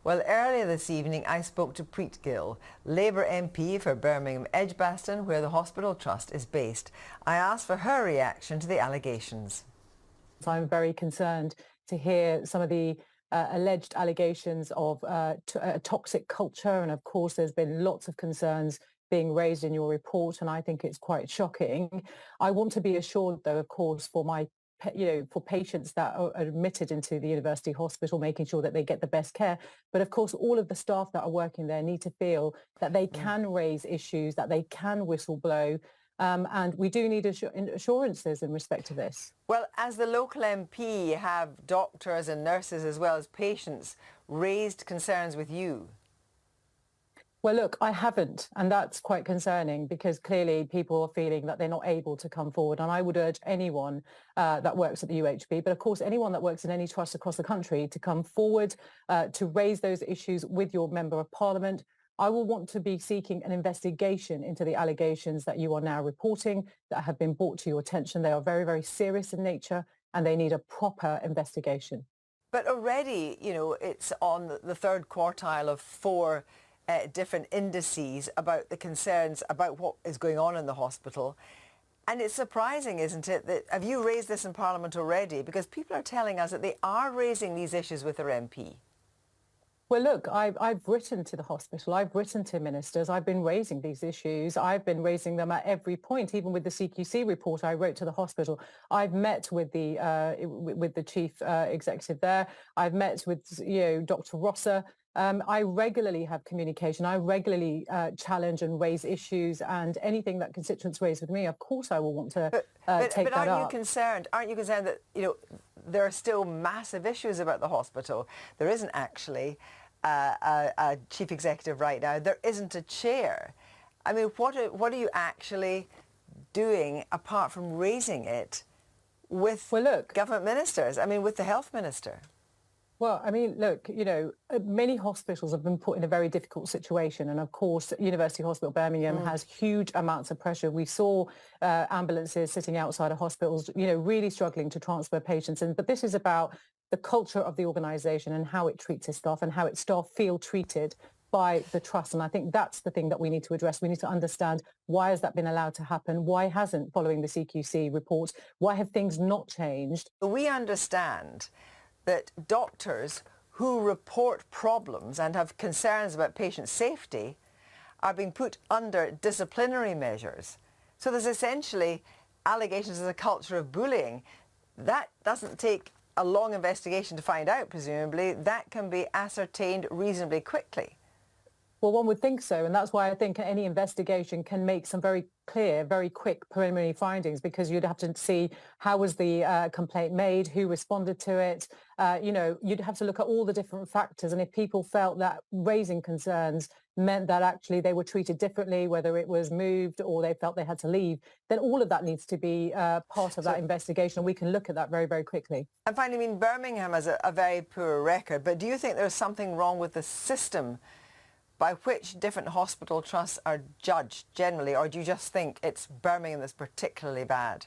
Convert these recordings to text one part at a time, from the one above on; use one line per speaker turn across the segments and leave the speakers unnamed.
Well, earlier this evening I spoke to Preet Gill, Labour MP for Birmingham Edgbaston, where the hospital trust is based. I asked for her reaction to the allegations.
I'm very concerned to hear some of the alleged allegations of a toxic culture, and of course there's been lots of concerns being raised in your report, and I think it's quite shocking. I want to be assured, though, of course, for patients that are admitted into the university hospital, making sure that they get the best care. But of course, all of the staff that are working there need to feel that they can raise issues, that they can whistleblow. And we do need assurances in respect to this.
Well, as the local MP, have doctors and nurses as well as patients raised concerns with you?
Well, look, I haven't, and that's quite concerning because clearly people are feeling that they're not able to come forward. And I would urge anyone that works at the UHB, but of course anyone that works in any trust across the country, to come forward to raise those issues with your Member of Parliament. I will want to be seeking an investigation into the allegations that you are now reporting that have been brought to your attention. They are very, very serious in nature and they need a proper investigation.
But already, you know, it's on the third quartile of four different indices about the concerns about what is going on in the hospital. And it's surprising, isn't it, that have you raised this in Parliament already? Because people are telling us that they are raising these issues with their MP.
Well, look, I've written to the hospital, I've written to ministers, I've been raising these issues, I've been raising them at every point, even with the CQC report I wrote to the hospital. I've met with the chief executive there, I've met with Dr. Rosser. I regularly have communication. I regularly challenge and raise issues, and anything that constituents raise with me, of course, I will want to take that up.
But aren't you concerned that there are still massive issues about the hospital? There isn't actually a chief executive right now. There isn't a chair. I mean, what are you actually doing apart from raising it with government ministers? I mean, with the health minister.
Well, I mean, look, many hospitals have been put in a very difficult situation. And of course, University Hospital Birmingham has huge amounts of pressure. We saw ambulances sitting outside of hospitals, really struggling to transfer patients in. But this is about the culture of the organisation and how it treats its staff and how its staff feel treated by the trust. And I think that's the thing that we need to address. We need to understand, why has that been allowed to happen? Why hasn't, following the CQC report? Why have things not changed?
We understand that doctors who report problems and have concerns about patient safety are being put under disciplinary measures. So there's essentially allegations of a culture of bullying. That doesn't take a long investigation to find out, presumably. That can be ascertained reasonably quickly.
Well, one would think so, and that's why I think any investigation can make some very clear, very quick preliminary findings, because you'd have to see how was the complaint made, who responded to it. You'd have to look at all the different factors, and if people felt that raising concerns meant that actually they were treated differently, whether it was moved or they felt they had to leave, then all of that needs to be part of that investigation, and we can look at that very, very quickly.
And finally, I mean, Birmingham has a very poor record, but do you think there's something wrong with the system by which different hospital trusts are judged generally, or do you just think it's Birmingham that's particularly bad?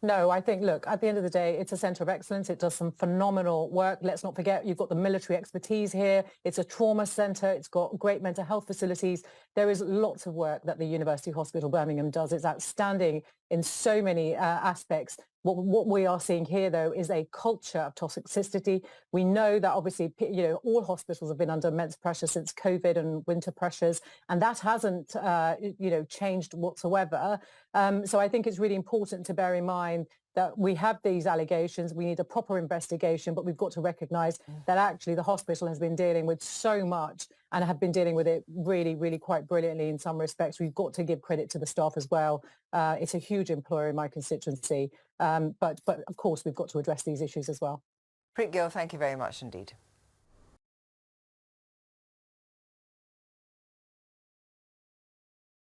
No, I think, look, at the end of the day, it's a centre of excellence. It does some phenomenal work. Let's not forget, you've got the military expertise here. It's a trauma centre. It's got great mental health facilities. There is lots of work that the University Hospital Birmingham does. It's outstanding in so many aspects. What we are seeing here, though, is a culture of toxicity. We know that obviously, all hospitals have been under immense pressure since COVID and winter pressures, and that hasn't, changed whatsoever. So I think it's really important to bear in mind that we have these allegations. We need a proper investigation, but we've got to recognise that actually the hospital has been dealing with so much and have been dealing with it really, really quite brilliantly in some respects. We've got to give credit to the staff as well. It's a huge employer in my constituency. But of course, we've got to address these issues as well.
Preet Gill, thank you very much indeed.